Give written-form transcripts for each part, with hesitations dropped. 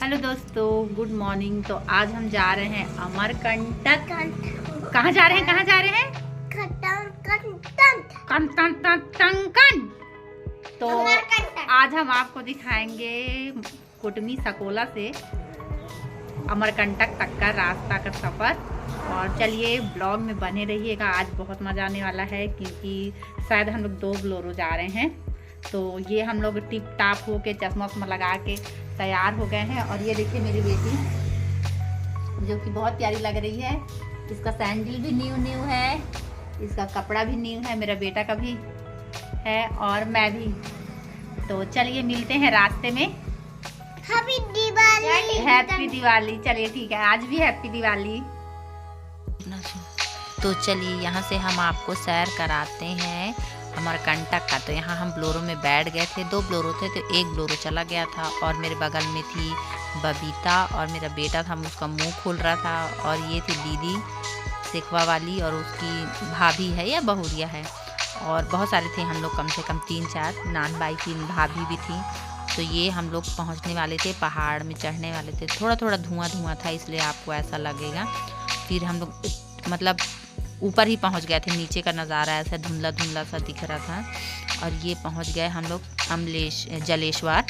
Hello दोस्तों, good morning. तो आज हम जा रहे हैं अमरकंटक। कहाँ जा रहे हैं? कहाँ जा रहे हैं? कंटन। तो आज हम आपको दिखाएंगे कुटमी सकोला से अमरकंटक तक का रास्ता का सफ़र। और चलिए ब्लॉग में बने रहिएगा, आज बहुत मज़ा आने वाला है क्योंकि शायद हम लोग 2 बोलेरो जा रहे हैं। तो ये हम लोग टिप टाप हो के चश्मा वश्मा लगा के तैयार हो गए हैं। और ये देखिए मेरी बेटी जो कि बहुत प्यारी लग रही है, इसका सैंडल भी न्यू है, इसका कपड़ा भी न्यू है, मेरा बेटा का भी है और मैं भी। तो चलिए मिलते हैं रास्ते में। हैप्पी दिवाली। हैप्पी दिवाली। चलिए ठीक है, आज भी हैप्पी दिवाली। तो चलिए यहाँ से हम आपको सैर कराते हैं अमरकंटक का। तो यहाँ हम बोलेरो में बैठ गए थे, 2 बोलेरो थे, तो एक बोलेरो चला गया था और मेरे बगल में थी बबीता और मेरा बेटा था, उसका मुंह खोल रहा था। और ये थी दीदी सिखवा वाली और उसकी भाभी है या बहुरिया है, और बहुत सारे थे हम लोग, कम से कम 3-4 नान बाई की भाभी भी थी। तो ये हम लोग पहुँचने वाले थे, पहाड़ में चढ़ने वाले थे। थोड़ा थोड़ा धुआं था इसलिए आपको ऐसा लगेगा। फिर हम लोग मतलब ऊपर ही पहुंच गए थे, नीचे का नज़ारा ऐसा धुंधला सा दिख रहा था। और ये पहुंच गए हम लोग जलेश्वर,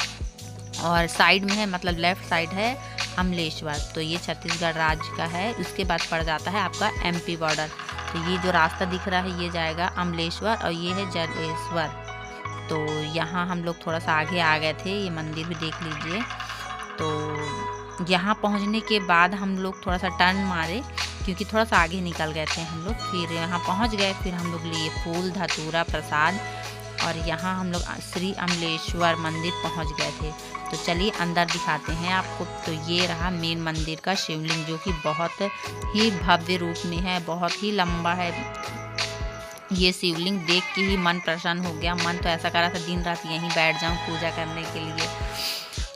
और साइड में है मतलब लेफ़्ट साइड है अमलेश्वर। तो ये छत्तीसगढ़ राज्य का है, उसके बाद पड़ जाता है आपका MP बॉर्डर। तो ये जो रास्ता दिख रहा है ये जाएगा अमलेश्वर और ये है जलेश्वर। तो यहाँ हम लोग थोड़ा सा आगे आ गए थे, ये मंदिर भी देख लीजिए। तो यहाँ पहुँचने के बाद हम लोग थोड़ा सा टर्न मारे क्योंकि थोड़ा सा आगे निकल गए थे हम लोग। फिर यहाँ पहुँच गए, फिर हम लोग लिए फूल धतूरा प्रसाद और यहाँ हम लोग श्री अमलेश्वर मंदिर पहुँच गए थे। तो चलिए अंदर दिखाते हैं आपको। तो ये रहा मेन मंदिर का शिवलिंग, जो कि बहुत ही भव्य रूप में है, बहुत ही लंबा है। ये शिवलिंग देख के ही मन प्रसन्न हो गया, मन तो ऐसा कर रहा था दिन रात यहीं बैठ जाऊं पूजा करने के लिए।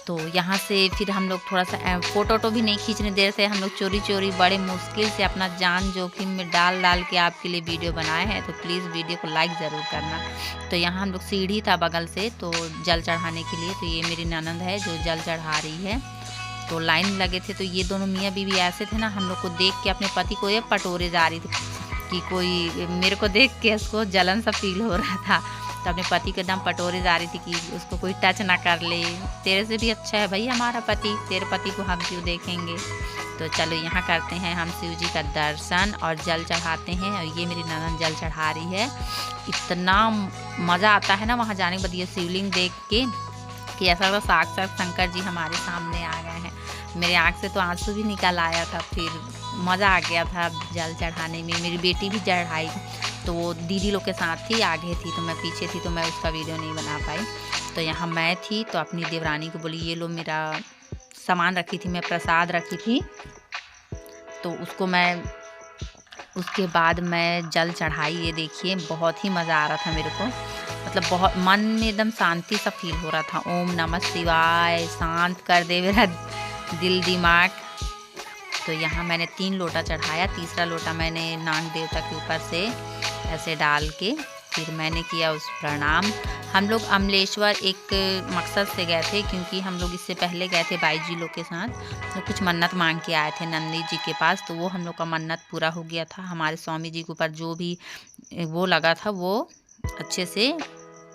तो यहाँ से फिर हम लोग थोड़ा सा फ़ोटो भी नहीं खींचने दे रहे थे, हम लोग चोरी बड़े मुश्किल से अपना जान जोखिम में डाल के आपके लिए वीडियो बनाए हैं। तो प्लीज़ वीडियो को लाइक ज़रूर करना। तो यहाँ हम लोग सीढ़ी था बगल से, तो जल चढ़ाने के लिए। तो ये मेरी ननंद है जो जल चढ़ा रही है। तो लाइन लगे थे, तो ये दोनों मियाँ बीवी ऐसे थे ना, हम लोग को देख के अपने पति को ये पटोरे जा रही थी कि कोई मेरे को देख के उसको जलन सा फील हो रहा था। तो अपने पति के एकदम पटोरे जा रही थी कि उसको कोई टच ना कर ले। तेरे से भी अच्छा है भाई हमारा पति, तेरे पति को हम क्यों देखेंगे। तो चलो यहाँ करते हैं हम शिव जी का दर्शन और जल चढ़ाते हैं। और ये मेरी ननद जल चढ़ा रही है। इतना मज़ा आता है ना वहाँ जाने के बाद ये शिवलिंग देख के कि ऐसा लगता साक्षात शंकर जी हमारे सामने आ गए हैं। मेरे आँख से तो आंसू भी निकल आया था, फिर मज़ा आ गया था जल चढ़ाने में। मेरी बेटी भी चढ़ाई, तो वो दीदी लोग के साथ थी, आगे थी तो मैं पीछे थी, तो मैं उसका वीडियो नहीं बना पाई। तो यहाँ मैं थी, तो अपनी देवरानी को बोली ये लो मेरा सामान रखी थी, मैं प्रसाद रखी थी, तो उसको मैं उसके बाद मैं जल चढ़ाई। ये देखिए बहुत ही मज़ा आ रहा था मेरे को, मतलब बहुत मन में एकदम शांति सा फील हो रहा था। ओम नमः शिवाय, शांत कर दे मेरा दिल दिमाग। तो यहाँ मैंने 3 लोटा चढ़ाया, तीसरा लोटा मैंने नाग देवता के ऊपर से ऐसे डाल के फिर मैंने किया उस प्रणाम। हम लोग अमलेश्वर एक मकसद से गए थे क्योंकि हम लोग इससे पहले गए थे बाई जी लोग के साथ, तो कुछ मन्नत मांग के आए थे नंदी जी के पास। तो वो हम लोग का मन्नत पूरा हो गया था, हमारे स्वामी जी के ऊपर जो भी वो लगा था वो अच्छे से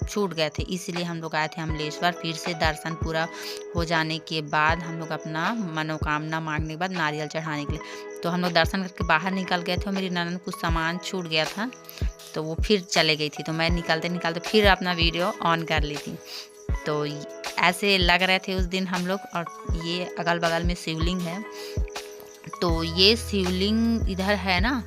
छूट गए थे, इसलिए हम लोग आए थे अमलेश्वर। फिर से दर्शन पूरा हो जाने के बाद हम लोग अपना मनोकामना मांगने के बाद नारियल चढ़ाने के लिए, तो हम लोग दर्शन करके बाहर निकल गए थे। और मेरी ननद कुछ सामान छूट गया था तो वो फिर चले गई थी, तो मैं निकलते फिर अपना वीडियो ऑन कर ली थी। तो ऐसे लग रहे थे उस दिन हम लोग। और ये अगल बगल में शिवलिंग है, तो ये शिवलिंग इधर है ना।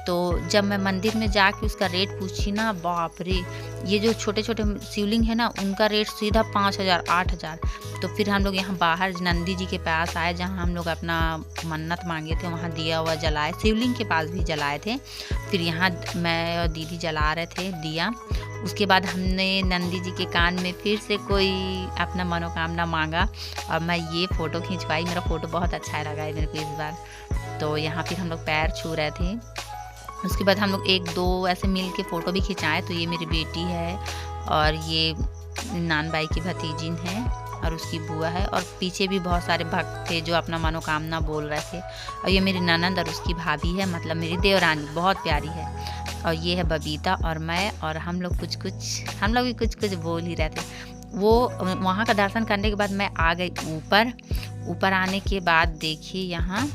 तो जब मैं मंदिर में जाके उसका रेट पूछी ना, बाप रे, ये जो छोटे छोटे शिवलिंग है ना उनका रेट सीधा 5,000 8,000। तो फिर हम लोग यहाँ बाहर नंदी जी के पास आए, जहाँ हम लोग अपना मन्नत मांगे थे, वहाँ दिया हुआ जलाए, शिवलिंग के पास भी जलाए थे। फिर यहाँ मैं और दीदी जला रहे थे दिया। उसके बाद हमने नंदी जी के कान में फिर से कोई अपना मनोकामना मांगा और मैं ये फ़ोटो खिंचवाई। मेरा फ़ोटो बहुत अच्छा लगा है मेरे को इस बार। तो यहाँ फिर हम लोग पैर छू रहे थे। उसके बाद हम लोग 1-2 ऐसे मिल के फ़ोटो भी खिंचाए। तो ये मेरी बेटी है और ये नान बाई की भतीजी है और उसकी बुआ है, और पीछे भी बहुत सारे भक्त थे जो अपना मनोकामना बोल रहे थे। और ये मेरी ननंद और उसकी भाभी है, मतलब मेरी देवरानी, बहुत प्यारी है। और ये है बबीता और मैं, और हम लोग भी कुछ बोल ही रहे थे। वो वहाँ का दर्शन करने के बाद मैं आ गई ऊपर आने के बाद देखिए यहाँ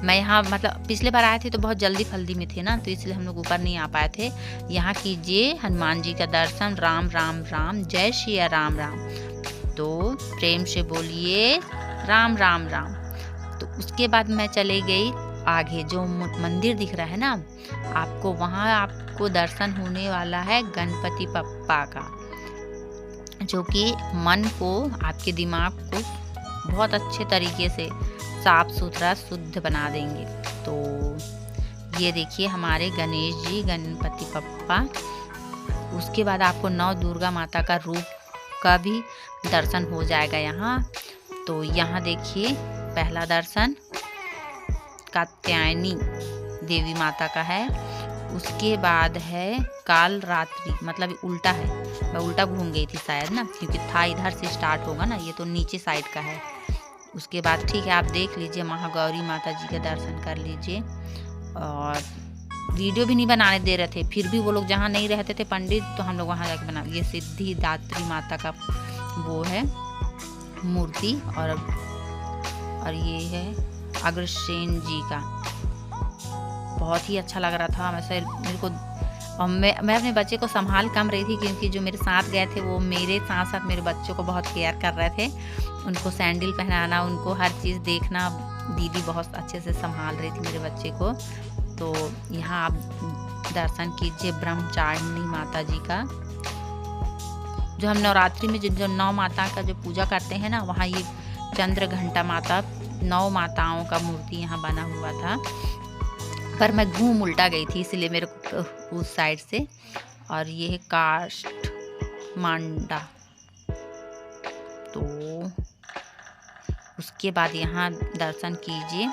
मतलब पिछले बार आए थे तो बहुत जल्दी में थे ना, तो इसलिए हम लोग ऊपर नहीं आ पाए थे। यहाँ कीजिए हनुमान जी का दर्शन। राम राम राम, जय श्री राम राम। तो प्रेम से बोलिए राम राम राम। तो उसके बाद मैं चले गई आगे, जो मंदिर दिख रहा है ना आपको, वहाँ आपको दर्शन होने वाला है गणपति पप्पा का, जो कि मन को, आपके दिमाग को बहुत अच्छे तरीके से साफ सुथरा शुद्ध बना देंगे। तो ये देखिए हमारे गणेश जी, गणपति पप्पा। उसके बाद आपको नौ दुर्गा माता का रूप का भी दर्शन हो जाएगा यहाँ। तो यहाँ देखिए पहला दर्शन कात्यायनी देवी माता का है। उसके बाद है काल रात्रि, मतलब उल्टा है, मैं उल्टा घूम गई थी शायद ना, क्योंकि था इधर से स्टार्ट होगा ना, ये तो नीचे साइड का है। उसके बाद ठीक है आप देख लीजिए, महागौरी माता जी का दर्शन कर लीजिए। और वीडियो भी नहीं बनाने दे रहे थे, फिर भी वो लोग जहाँ नहीं रहते थे पंडित, तो हम लोग वहाँ जाके बना। ये सिद्धिदात्री माता का वो है मूर्ति, और ये है अग्रसेन जी का। बहुत ही अच्छा लग रहा था वैसे मेरे को। और मैं अपने बच्चे को संभाल कम रही थी, क्योंकि जो मेरे साथ गए थे वो मेरे साथ मेरे बच्चों को बहुत केयर कर रहे थे। उनको सैंडल पहनाना, उनको हर चीज़ देखना, दीदी बहुत अच्छे से संभाल रही थी मेरे बच्चे को। तो यहाँ आप दर्शन कीजिए ब्रह्मचारिणी माता जी का। जो हम नवरात्रि में जो 9 माता का जो पूजा करते हैं ना, वहाँ ये चंद्र घंटा माता, 9 माताओं का मूर्ति यहाँ बना हुआ था। पर मैं घूम उल्टा गई थी, इसलिए मेरे को उस साइड से। और ये है काष्ठ मांडा। तो उसके बाद यहाँ दर्शन कीजिए।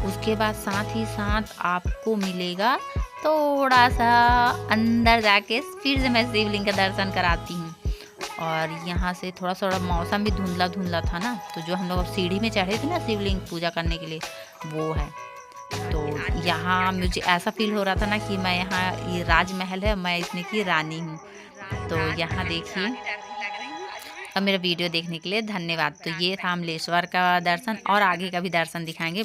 उसके बाद साथ ही साथ आपको मिलेगा थोड़ा सा अंदर जाके, फिर से मैं शिवलिंग का दर्शन कराती हूँ। और यहाँ से थोड़ा मौसम भी धुंधला था ना, तो जो हम लोग सीढ़ी में चढ़े थे ना शिवलिंग पूजा करने के लिए, वो है। तो यहाँ मुझे ऐसा फील हो रहा था ना कि मैं यहाँ, ये राजमहल है, मैं इसमें की रानी हूँ। तो यहाँ देखिए। और मेरा वीडियो देखने के लिए धन्यवाद। तो ये था अमलेश्वर का दर्शन, और आगे का भी दर्शन दिखाएंगे।